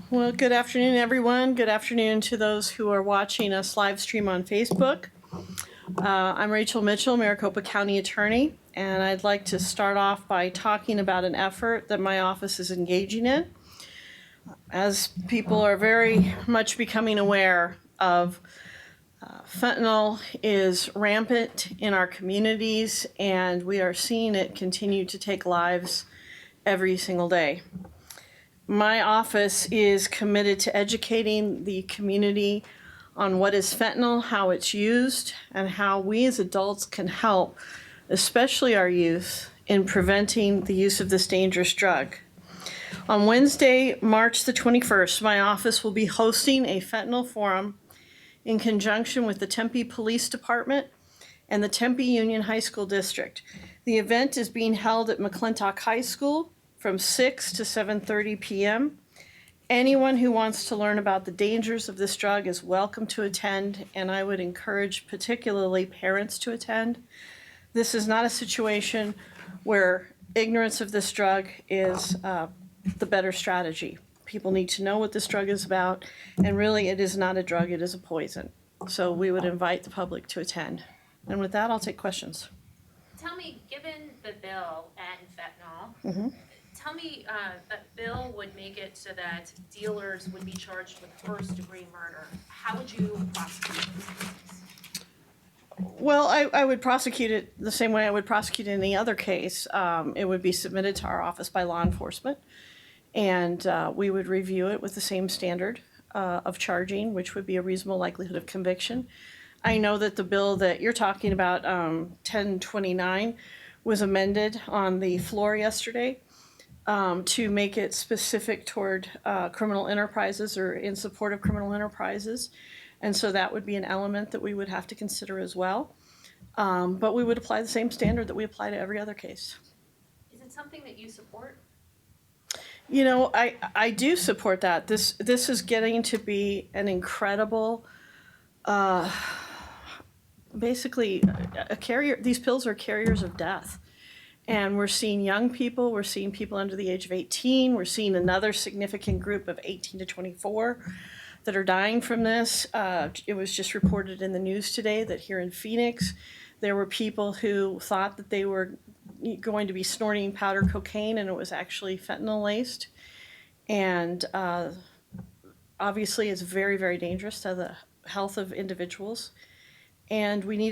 Well, good afternoon, everyone. Good afternoon to those who are watching us live stream on Facebook. I'm Rachel Mitchell, Maricopa County Attorney, and I'd like to start off by talking about an effort that my office is engaging in. As people are very much becoming aware of, fentanyl is rampant in our communities, and we are seeing it continue to take lives every single day. My office is committed to educating the community on what is fentanyl, how it's used, and how we as adults can help, especially our youth, in preventing the use of this dangerous drug. On Wednesday, March the 21st, my office will be hosting a fentanyl forum in conjunction with the Tempe Police Department and the Tempe Union High School District. The event is being held at McClintock High School from 6 to 7:30 p.m. Anyone who wants to learn about the dangers of this drug is welcome to attend, and I would encourage particularly parents to attend. This is not a situation where ignorance of this drug is the better strategy. People need to know what this drug is about, and really it is not a drug, it is a poison. So we would invite the public to attend. And with that, I'll take questions. Tell me, given the bill and fentanyl, Mhm. tell me that bill would make it so that dealers would be charged with first-degree murder. How would you prosecute those cases? Well, I would prosecute it the same way I would prosecute any other case. It would be submitted to our office by law enforcement, and we would review it with the same standard of charging, which would be a reasonable likelihood of conviction. I know that the bill that you're talking about, 1029, was amended on the floor yesterday to make it specific toward criminal enterprises or in support of criminal enterprises. And so that would be an element that we would have to consider as well. But we would apply the same standard that we apply to every other case. Is it something that you support? You know, I do support that. This is getting to be an incredible, basically a carrier. These pills are carriers of death. And we're seeing young people, we're seeing people under the age of 18, we're seeing another significant group of 18 to 24 that are dying from this. It was just reported in the news today that here in Phoenix, there were people who thought that they were going to be snorting powder cocaine, and it was actually fentanyl laced. And obviously it's very, very dangerous to the health of individuals. And we need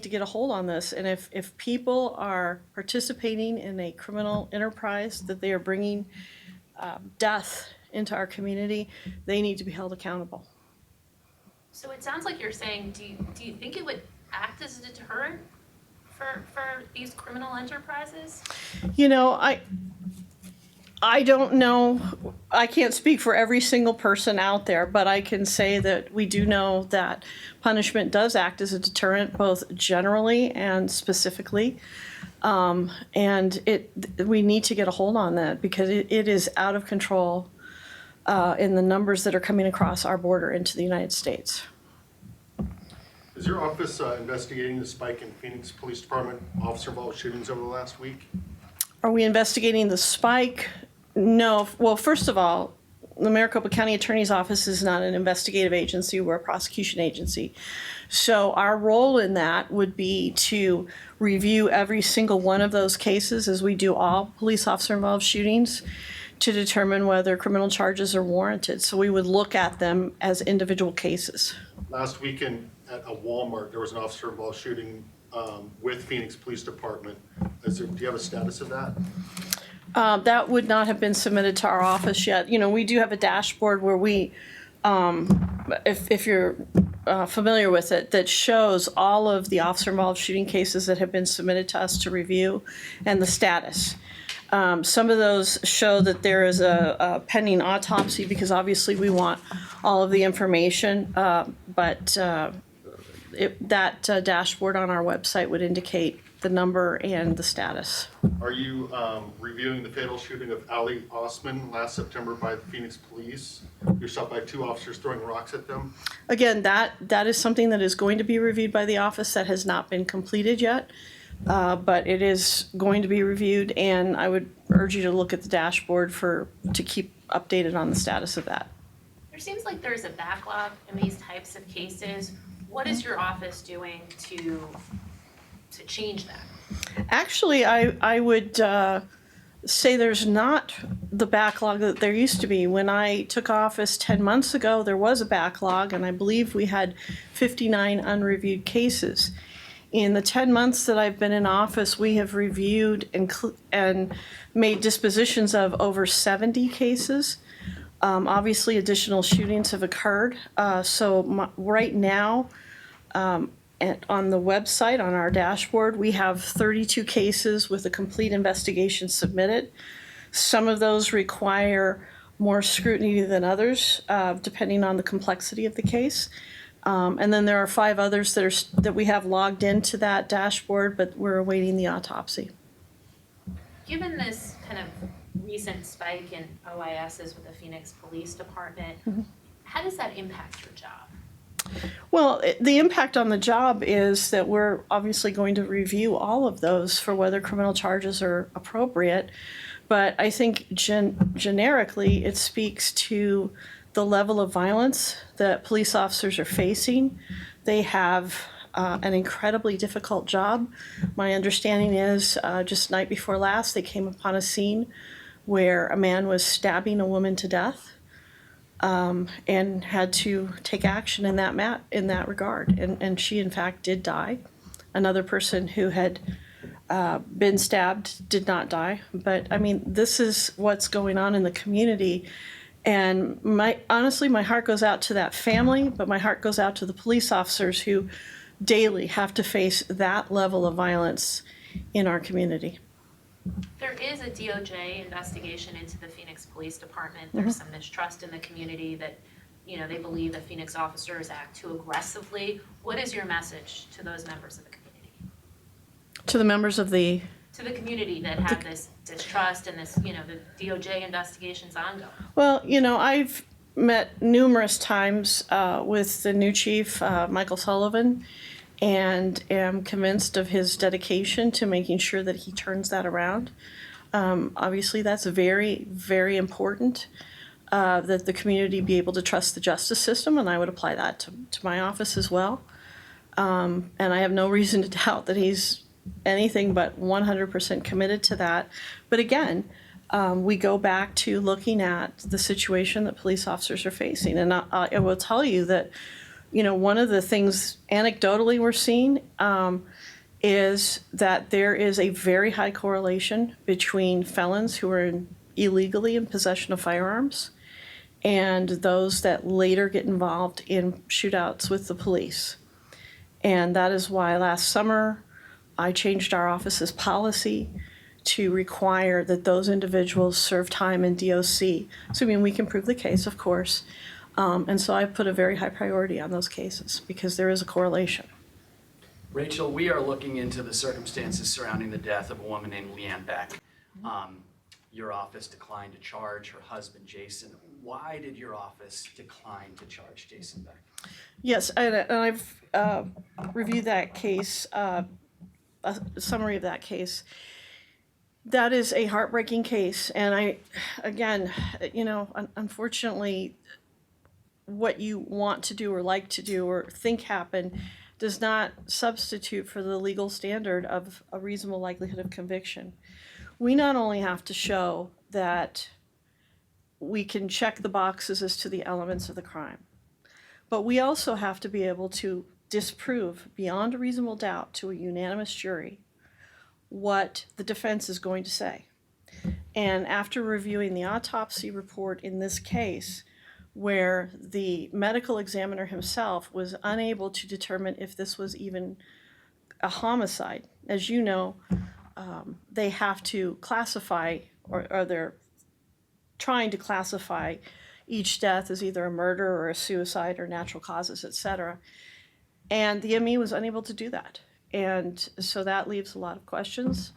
to get a hold on this. And if people are participating in a criminal enterprise, that they are bringing death into our community, they need to be held accountable. So it sounds like you're saying, do you think it would act as a deterrent for these criminal enterprises? You know, I don't know. I can't speak for every single person out there, but I can say that we do know that punishment does act as a deterrent, both generally and specifically. And we need to get a hold on that because it is out of control in the numbers that are coming across our border into the United States. Is your office investigating the spike in Phoenix Police Department officer-involved shootings over the last week? Are we investigating the spike? No. Well, first of all, the Maricopa County Attorney's Office is not an investigative agency. We're a prosecution agency. So our role in that would be to review every single one of those cases, as we do all police officer-involved shootings, to determine whether criminal charges are warranted. So we would look at them as individual cases. Last weekend at a Walmart, there was an officer-involved shooting with Phoenix Police Department. Do you have a status of that? That would not have been submitted to our office yet. You know, we do have a dashboard where we, if you're familiar with it, that shows all of the officer-involved shooting cases that have been submitted to us to review and the status. Some of those show that there is a pending autopsy because obviously we want all of the information, but that dashboard on our website would indicate the number and the status. Are you reviewing the fatal shooting of Ali Osman last September by the Phoenix Police? You're shot by two officers throwing rocks at them. Again, that is something that is going to be reviewed by the office. That has not been completed yet, but it is going to be reviewed, and I would urge you to look at the dashboard to keep updated on the status of that. There seems like there's a backlog in these types of cases. What is your office doing to change that? Actually, I would say there's not the backlog that there used to be. When I took office 10 months ago, there was a backlog, and I believe we had 59 unreviewed cases. In the 10 months that I've been in office, we have reviewed and made dispositions of over 70 cases. Obviously, additional shootings have occurred. Right now, on the website, on our dashboard, we have 32 cases with a complete investigation submitted. Some of those require more scrutiny than others, depending on the complexity of the case. And then there are 5 others that we have logged into that dashboard, but we're awaiting the autopsy. Given this kind of recent spike in OISs with the Phoenix Police Department, how does that impact your job? Well, the impact on the job is that we're obviously going to review all of those for whether criminal charges are appropriate. But I think generically it speaks to the level of violence that police officers are facing. They have an incredibly difficult job. My understanding is just night before last, they came upon a scene where a man was stabbing a woman to death. And had to take action in that regard. And she, in fact, did die. Another person who had been stabbed did not die. But, I mean, this is what's going on in the community. And honestly, my heart goes out to that family, but my heart goes out to the police officers who daily have to face that level of violence in our community. There is a DOJ investigation into the Phoenix Police Department. There's some mistrust in the community that, they believe that Phoenix officers act too aggressively. What is your message to those members of the community? To the members of the... To the community that have this distrust and this, the DOJ investigation's ongoing. Well, I've met numerous times with the new chief, Michael Sullivan, and am convinced of his dedication to making sure that he turns that around. Obviously, that's very, very important, that the community be able to trust the justice system, and I would apply that to my office as well. And I have no reason to doubt that he's anything but 100% committed to that. But again, we go back to looking at the situation that police officers are facing. And I will tell you that one of the things anecdotally we're seeing is that there is a very high correlation between felons who are illegally in possession of firearms and those that later get involved in shootouts with the police. And that is why last summer I changed our office's policy to require that those individuals serve time in DOC. Assuming we can prove the case, of course. And so I put a very high priority on those cases because there is a correlation. Rachel, we are looking into the circumstances surrounding the death of a woman named Leanne Beck. Your office declined to charge her husband, Jason. Why did your office decline to charge Jason Beck? Yes, and I've reviewed that case, a summary of that case. That is a heartbreaking case. And unfortunately, what you want to do or like to do or think happen does not substitute for the legal standard of a reasonable likelihood of conviction. We not only have to show that we can check the boxes as to the elements of the crime, but we also have to be able to disprove beyond a reasonable doubt to a unanimous jury what the defense is going to say. And after reviewing the autopsy report in this case, where the medical examiner himself was unable to determine if this was even a homicide. As you know, they have to classify, or they're trying to classify each death as either a murder or a suicide or natural causes, etc. And the ME was unable to do that. And so that leaves a lot of questions.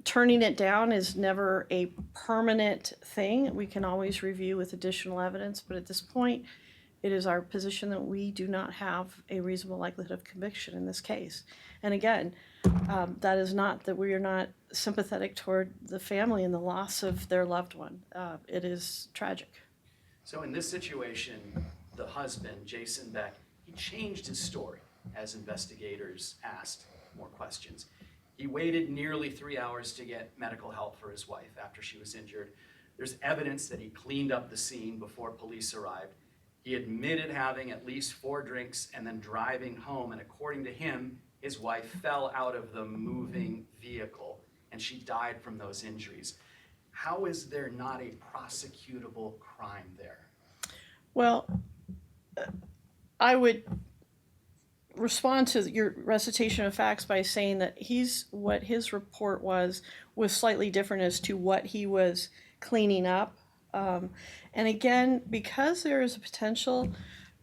Turning it down is never a permanent thing. We can always review with additional evidence, but at this point, it is our position that we do not have a reasonable likelihood of conviction in this case. And again, that is not that we are not sympathetic toward the family and the loss of their loved one. It is tragic. So in this situation, the husband, Jason Beck, he changed his story as investigators asked more questions. He waited nearly 3 hours to get medical help for his wife after she was injured. There's evidence that he cleaned up the scene before police arrived. He admitted having at least 4 drinks and then driving home, and according to him, his wife fell out of the moving vehicle and she died from those injuries. How is there not a prosecutable crime there? Well, I would respond to your recitation of facts by saying that what his report was slightly different as to what he was cleaning up. And again, because there is a potential,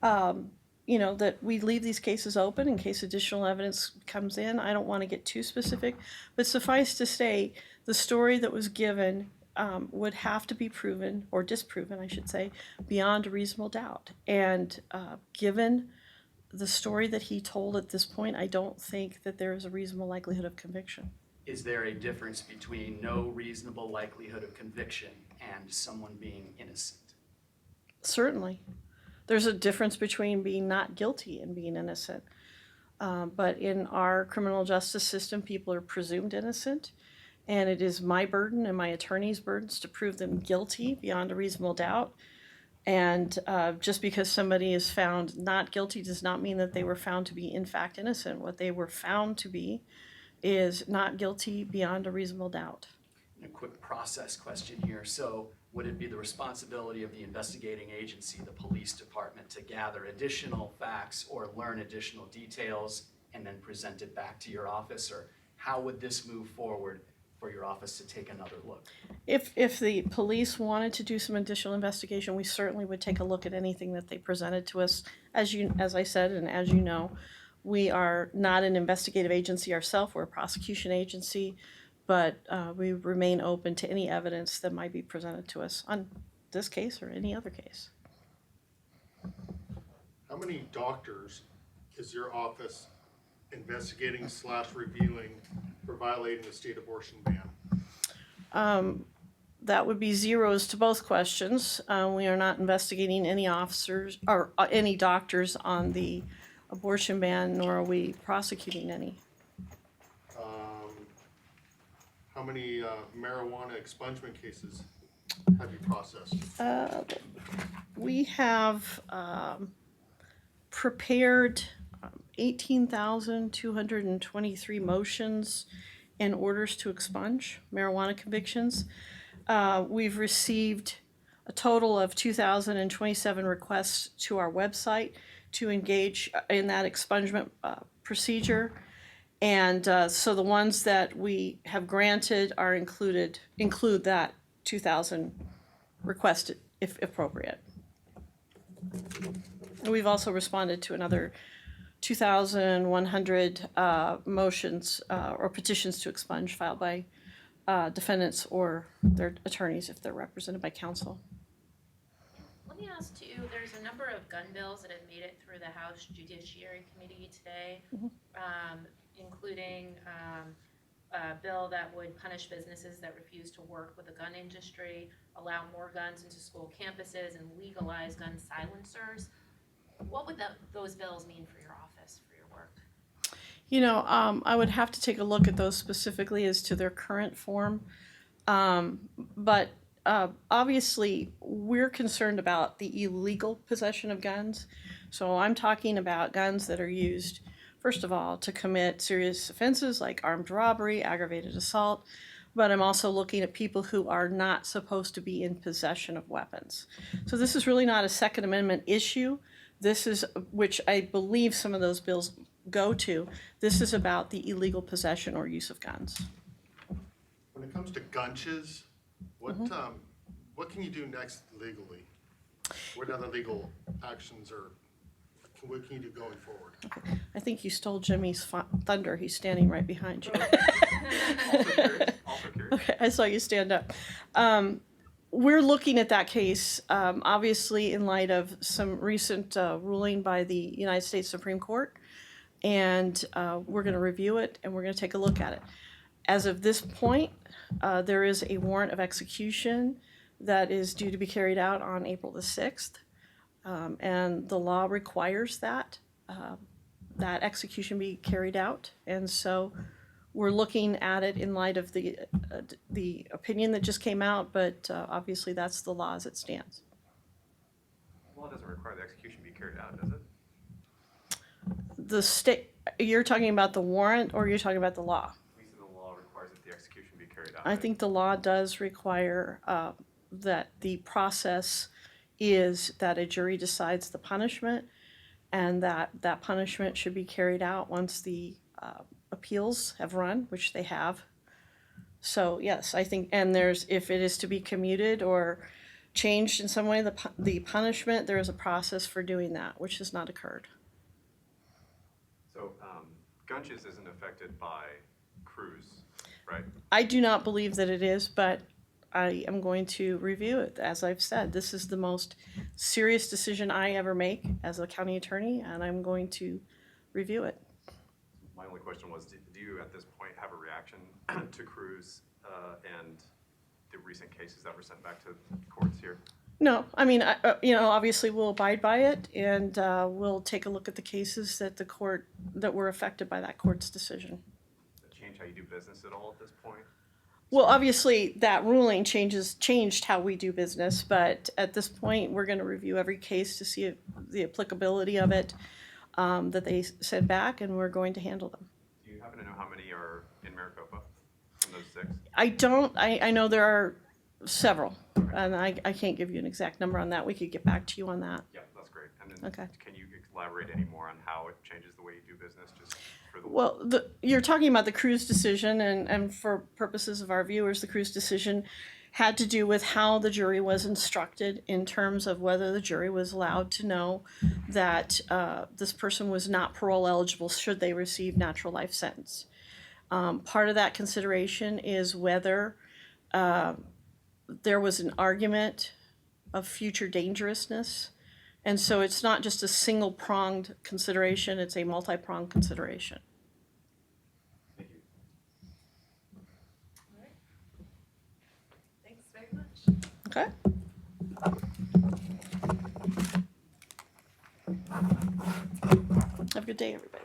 that we leave these cases open in case additional evidence comes in. I don't want to get too specific, but suffice to say, the story that was given would have to be proven, or disproven, I should say, beyond a reasonable doubt. And given the story that he told at this point, I don't think that there is a reasonable likelihood of conviction. Is there a difference between no reasonable likelihood of conviction and someone being innocent? Certainly. There's a difference between being not guilty and being innocent. But in our criminal justice system, people are presumed innocent. And it is my burden and my attorney's burdens to prove them guilty beyond a reasonable doubt. And just because somebody is found not guilty does not mean that they were found to be in fact innocent. What they were found to be is not guilty beyond a reasonable doubt. A quick process question here. So would it be the responsibility of the investigating agency, the police department, to gather additional facts or learn additional details and then present it back to your office? Or how would this move forward for your office to take another look? If the police wanted to do some additional investigation, we certainly would take a look at anything that they presented to us. As I said, and as you know, we are not an investigative agency ourselves, we're a prosecution agency, but we remain open to any evidence that might be presented to us on this case or any other case. How many doctors is your office investigating / reviewing for violating the state abortion ban? That would be zeros to both questions. We are not investigating any officers or any doctors on the abortion ban, nor are we prosecuting any. How many marijuana expungement cases have you processed? We have prepared 18,223 motions and orders to expunge marijuana convictions. We've received a total of 2,027 requests to our website to engage in that expungement procedure. And so the ones that we have granted include that 2,000 requested if appropriate. And we've also responded to another 2,100 motions or petitions to expunge filed by defendants or their attorneys if they're represented by counsel. Let me ask too, there's a number of gun bills that have made it through the House Judiciary Committee today, including a bill that would punish businesses that refuse to work with the gun industry, allow more guns into school campuses, and legalize gun silencers. What would those bills mean for your office, for your work? I would have to take a look at those specifically as to their current form. But obviously, we're concerned about the illegal possession of guns. So I'm talking about guns that are used, first of all, to commit serious offenses like armed robbery, aggravated assault. But I'm also looking at people who are not supposed to be in possession of weapons. So this is really not a Second Amendment issue. This is, which I believe some of those bills go to, this is about the illegal possession or use of guns. When it comes to gunches, what can you do next legally? What other legal actions what can you do going forward? I think you stole Jimmy's thunder. He's standing right behind you. Also curious. Okay, I saw you stand up. We're looking at that case, obviously, in light of some recent ruling by the United States Supreme Court, and we're going to review it and we're going to take a look at it. As of this point, there is a warrant of execution that is due to be carried out on April the 6th. And the law requires that execution be carried out. And so we're looking at it in light of the opinion that just came out, but obviously that's the law as it stands. The law doesn't require the execution be carried out, does it? The state, you're talking about the warrant or you're talking about the law? We said the law requires that the execution be carried out. I think the law does require that the process is that a jury decides the punishment and that punishment should be carried out once the appeals have run, which they have. So yes, I think, and if it is to be commuted or changed in some way, the punishment, there is a process for doing that, which has not occurred. So Gunches isn't affected by Cruz, right? I do not believe that it is, but I am going to review it. As I've said, this is the most serious decision I ever make as a county attorney, and I'm going to review it. My only question was, do you at this point have a reaction to Cruz and the recent cases that were sent back to courts here? No, I mean, obviously we'll abide by it, and we'll take a look at the cases that were affected by that court's decision. Does it change how you do business at all at this point? Well, obviously that ruling changed how we do business, but at this point, we're going to review every case to see the applicability of it that they sent back, and we're going to handle them. Do you happen to know how many are in Maricopa from those 6? I don't. I know there are several, and I can't give you an exact number on that. We could get back to you on that. Yeah, that's great. And then Okay. can you elaborate any more on how it changes the way you do business, just for the... Well, you're talking about the Cruz decision, and for purposes of our viewers, the Cruz decision had to do with how the jury was instructed in terms of whether the jury was allowed to know that this person was not parole eligible should they receive natural life sentence. Part of that consideration is whether there was an argument of future dangerousness. And so it's not just a single-pronged consideration, it's a multi-pronged consideration. Thank you. Thanks very much. Okay? Have a good day, everybody.